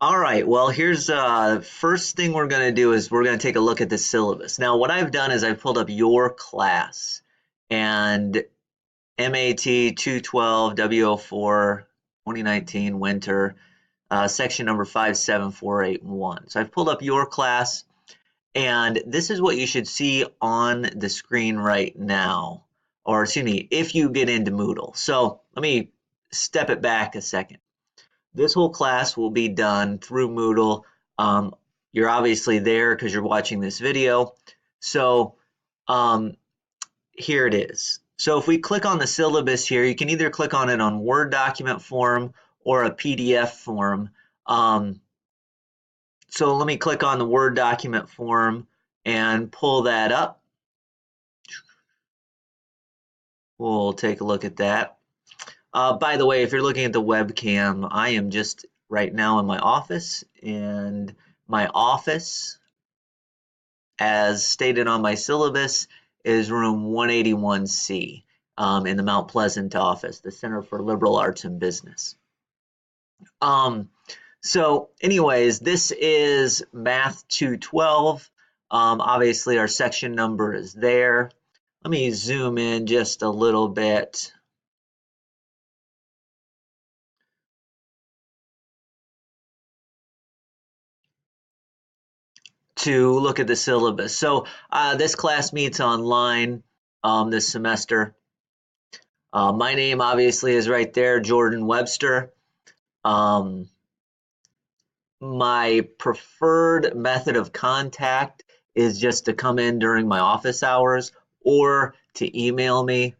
All right, well, here's first thing we're going to do is we're going to take a look at the syllabus. Now, what I've done is I've pulled up your class and MAT 212 W04 2019 winter, section number 57481. So I've pulled up your class, and this is what you should see on the screen right now, or excuse me, if you get into Moodle. So let me step it back a second. This whole class will be done through Moodle. Um, you're obviously there because you're watching this video. So um, here it is. So if we click on the syllabus here, you can either click on it on Word document form or a PDF form. So let me click on the Word document form and pull that up. We'll take a look at that. By the way, if you're looking at the webcam, I am just right now in my office, and my office, as stated on my syllabus, is room 181C in the Mount Pleasant office, the Center for Liberal Arts and Business. So anyways, this is Math 212. Obviously, our section number is there. Let me zoom in just a little bit. To look at the syllabus. So this class meets online this semester. My name obviously is right there, Jordan Webster. My preferred method of contact is just to come in during my office hours or to email me.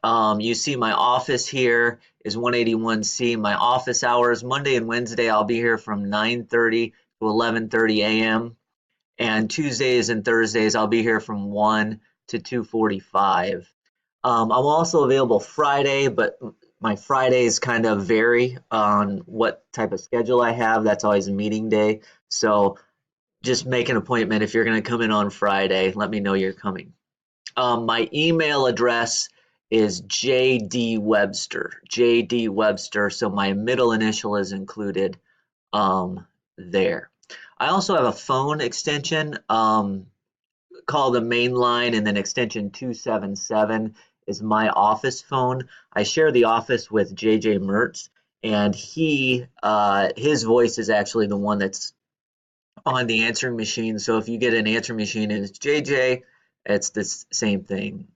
You see my office here is 181C. My office hours, Monday and Wednesday, I'll be here from 9:30 to 11:30 a.m. And Tuesdays and Thursdays I'll be here from 1 to 2:45. I'm also available Friday, but my Fridays kind of vary on what type of schedule I have. That's always a meeting day. So just make an appointment if you're going to come in on Friday. Let me know you're coming. My email address is JD Webster. JD Webster. So my middle initial is included there. I also have a phone extension called the main line, and then extension 277 is my office phone. I share the office with JJ Mertz, and his voice is actually the one that's on the answering machine. So if you get an answering machine and it's JJ, it's the same thing.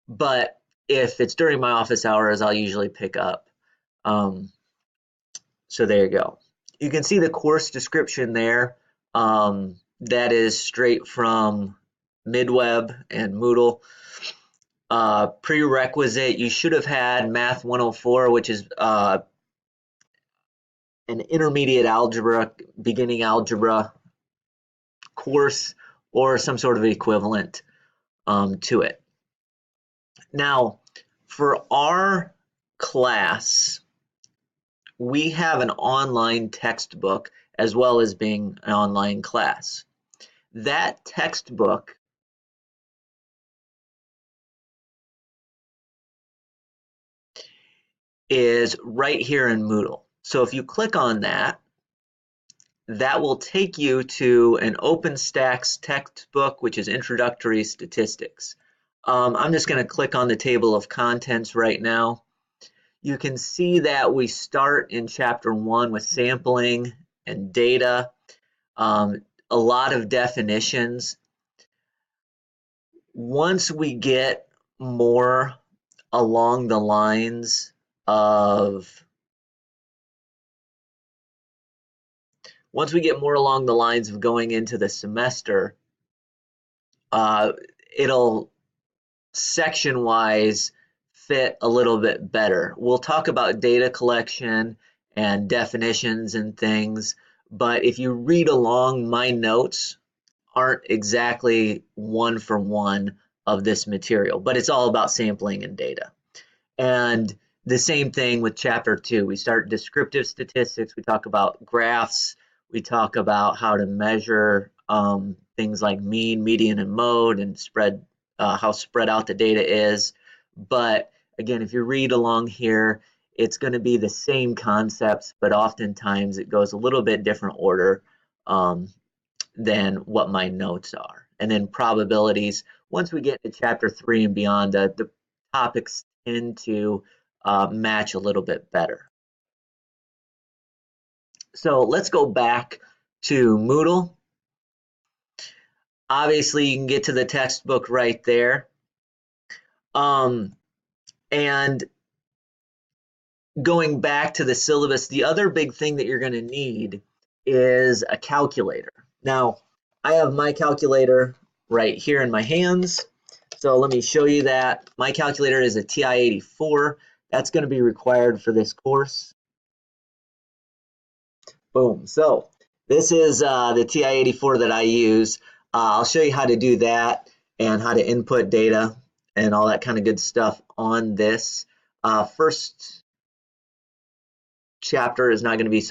But if it's during my office hours, I'll usually pick up. So there you go. You can see the course description there. That is straight from Midweb and Moodle. Prerequisite, you should have had Math 104, which is an intermediate algebra, beginning algebra course, or some sort of equivalent to it. Now, for our class, we have an online textbook as well as being an online class. That textbook is right here in Moodle. So if you click on that, that will take you to an OpenStax textbook, which is Introductory Statistics. I'm just going to click on the table of contents right now. You can see that we start in chapter 1 with sampling and data, a lot of definitions. Once we get more along the lines of going into the semester, it'll section-wise fit a little bit better. We'll talk about data collection and definitions and things, but if you read along, my notes aren't exactly one for one of this material, but it's all about sampling and data. And the same thing with chapter 2. We start descriptive statistics, we talk about graphs, we talk about how to measure things like mean, median, and mode, and how spread out the data is. But again, if you read along here, it's going to be the same concepts, but oftentimes it goes a little bit different order than what my notes are. And then probabilities, once we get to chapter 3 and beyond, the topics tend to match a little bit better. So let's go back to Moodle. Obviously, you can get to the textbook right there. And going back to the syllabus, the other big thing that you're going to need is a calculator. Now, I have my calculator right here in my hands. So let me show you that. My calculator is a TI-84. That's going to be required for this course. Boom. So this is the TI-84 that I use. I'll show you how to do that and how to input data and all that kind of good stuff on this. First chapter is not going to be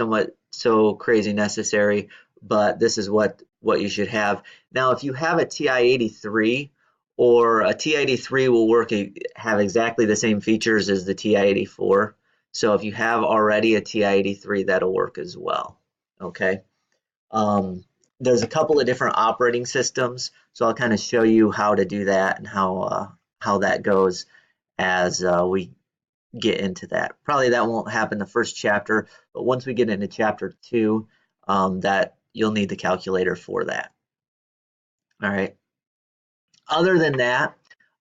so crazy necessary, but this is what you should have. Now, if you have a TI-83, or a TI-83 will have exactly the same features as the TI-84. So if you have already a TI-83, that'll work as well. Okay. There's a couple of different operating systems, so I'll kind of show you how to do that and how that goes as we get into that. Probably that won't happen the first chapter, but once we get into chapter 2, that you'll need the calculator for that. All right. Other than that,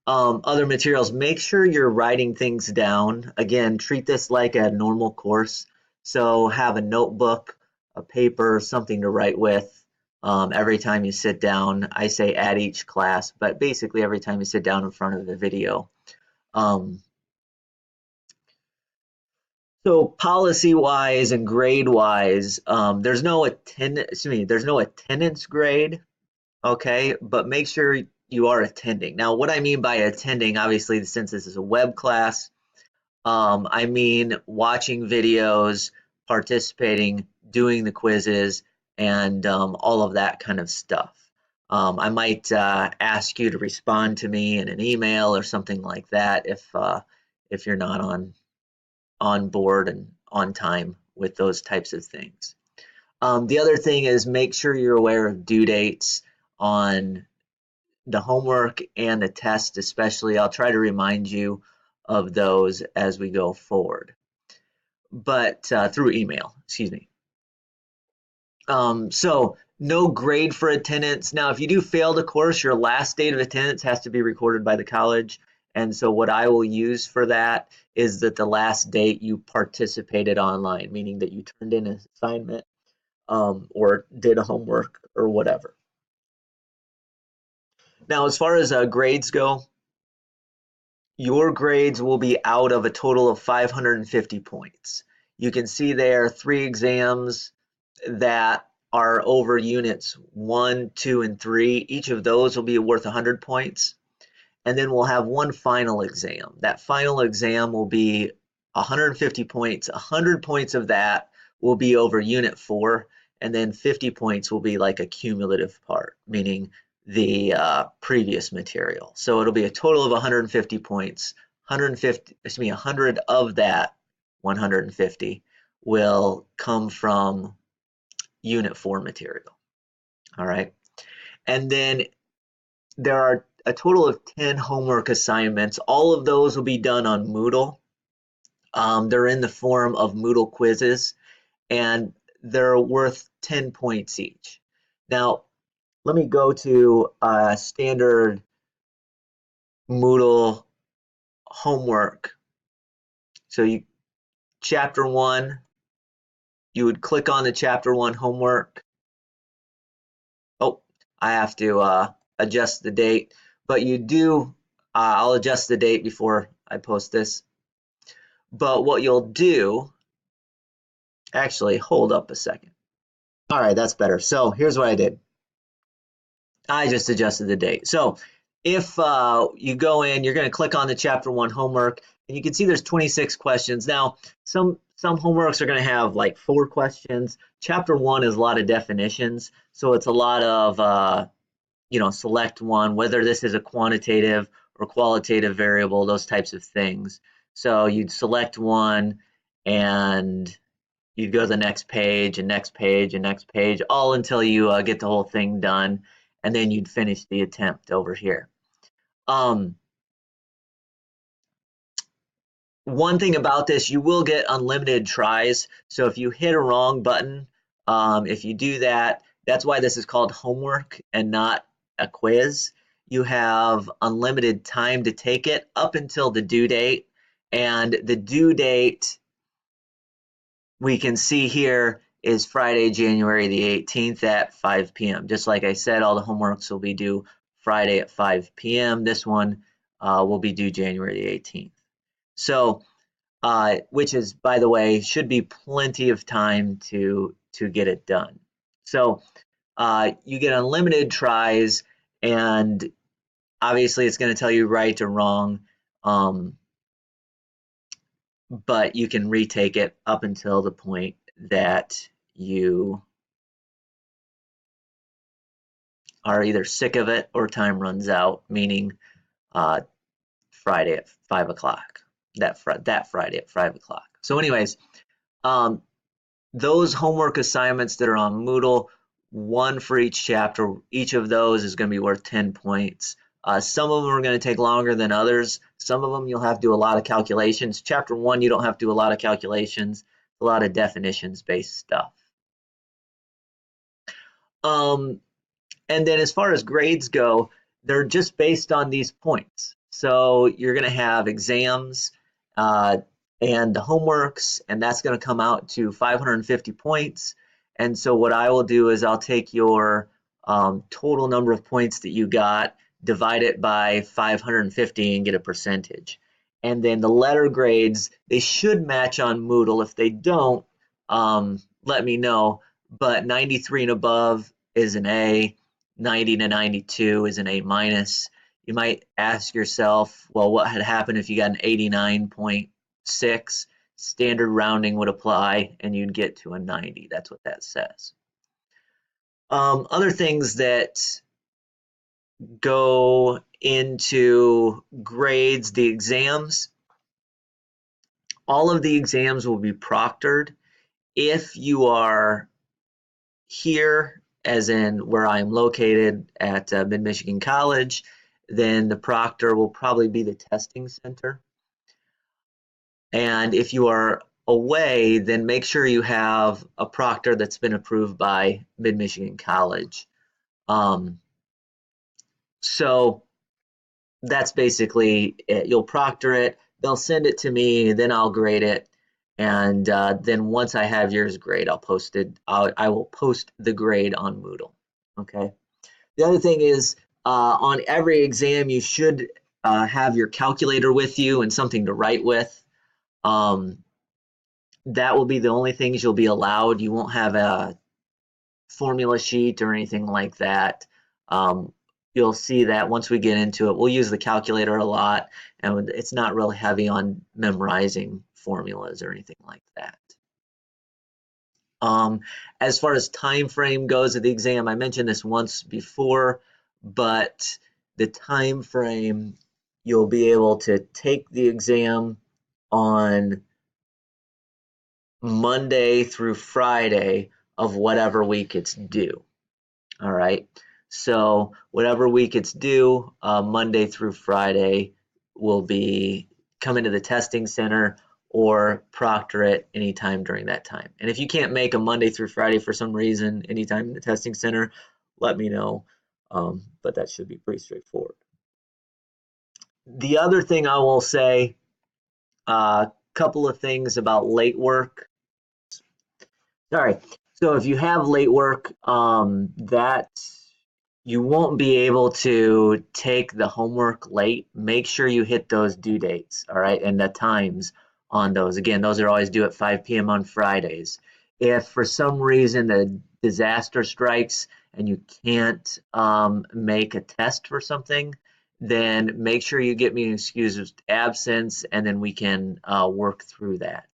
other materials, make sure you're writing things down. Again, treat this like a normal course. So have a notebook, a paper, something to write with every time you sit down. I say at each class, but basically every time you sit down in front of the video. So policy-wise and grade-wise, there's no attendance grade, okay? But make sure you are attending. Now, what I mean by attending, obviously, since this is a web class, I mean watching videos, participating, doing the quizzes, and all of that kind of stuff. I might ask you to respond to me in an email or something like that if you're not on board and on time with those types of things. The other thing is make sure you're aware of due dates on the homework and the test especially. I'll try to remind you of those as we go forward, but through email, excuse me. So no grade for attendance. Now, if you do fail the course, your last date of attendance has to be recorded by the college. And so what I will use for that is that the last date you participated online, meaning that you turned in an assignment or did a homework or whatever. Now, as far as grades go, your grades will be out of a total of 550 points. You can see there 3 exams that are over units 1, 2, and 3. Each of those will be worth 100 points. And then we'll have one final exam. That final exam will be 150 points. 100 points of that will be over unit 4, and then 50 points will be like a cumulative part, meaning the previous material. So it'll be a total of 150 points. 100 of that 150 will come from unit 4 material. All right. And then there are a total of 10 homework assignments. All of those will be done on Moodle. They're in the form of Moodle quizzes, and they're worth 10 points each. Now, let me go to standard Moodle homework. So chapter 1, you would click on the chapter 1 homework. Oh, I have to adjust the date, but you do, I'll adjust the date before I post this. But what you'll do, actually, hold up a second. All right, that's better. So here's what I did. I just adjusted the date. So if you go in, you're going to click on the chapter 1 homework, and you can see there's 26 questions. Now, some homeworks are going to have like 4 questions. Chapter 1 is a lot of definitions, so it's a lot of select one, whether this is a quantitative or qualitative variable, those types of things. So you'd select one, and you'd go to the next page and next page and next page, all until you get the whole thing done, and then you'd finish the attempt over here. One thing about this, you will get unlimited tries. So if you hit a wrong button, if you do that, that's why this is called homework and not a quiz. You have unlimited time to take it up until the due date. And the due date we can see here is Friday, January the 18th at 5 p.m. Just like I said, all the homeworks will be due Friday at 5 p.m. This one will be due January the 18th. So, which is, by the way, should be plenty of time to get it done. So you get unlimited tries, and obviously it's going to tell you right or wrong, but you can retake it up until the point that you are either sick of it or time runs out, meaning Friday at 5 o'clock. That Friday at 5 o'clock. So anyways, those homework assignments that are on Moodle, one for each chapter, each of those is going to be worth 10 points. Some of them are going to take longer than others. Some of them you'll have to do a lot of calculations. Chapter 1, you don't have to do a lot of calculations, a lot of definitions-based stuff. And then as far as grades go, they're just based on these points. So you're going to have exams and the homeworks, and that's going to come out to 550 points. And so what I will do is I'll take your total number of points that you got, divide it by 550 and get a percentage. And then the letter grades, they should match on Moodle. If they don't, let me know. But 93 and above is an A, 90 to 92 is an A minus. You might ask yourself, well, what had happened if you got an 89.6? Standard rounding would apply and you'd get to a 90. That's what that says. Other things that go into grades, the exams. All of the exams will be proctored. If you are here, as in where I'm located at Mid-Michigan College, then the proctor will probably be the testing center. And if you are away, then make sure you have a proctor that's been approved by Mid-Michigan College. So that's basically it. You'll proctor it, they'll send it to me, then I'll grade it. And then once I have yours grade, I'll post it. I will post the grade on Moodle. Okay. The other thing is on every exam, you should have your calculator with you and something to write with. That will be the only things you'll be allowed. You won't have a formula sheet or anything like that. You'll see that once we get into it. We'll use the calculator a lot, and it's not really heavy on memorizing formulas or anything like that. As far as time frame goes of the exam, I mentioned this once before, but the time frame, you'll be able to take the exam on Monday through Friday of whatever week it's due. All right. So whatever week it's due, Monday through Friday will be come into the testing center or proctor it anytime during that time. And if you can't make a Monday through Friday for some reason anytime in the testing center, let me know. But that should be pretty straightforward. The other thing I will say, a couple of things about late work. Sorry. So if you have late work, that you won't be able to take the homework late. Make sure you hit those due dates, all right, and the times on those. Again, those are always due at 5 p.m. on Fridays. If for some reason the disaster strikes and you can't make a test for something, then make sure you get me an excuse of absence, and then we can work through that.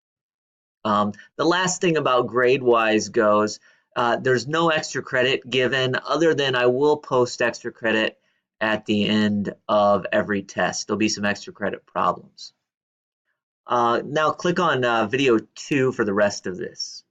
The last thing about grade-wise goes, there's no extra credit given other than I will post extra credit at the end of every test. There'll be some extra credit problems. Now click on video 2 for the rest of this.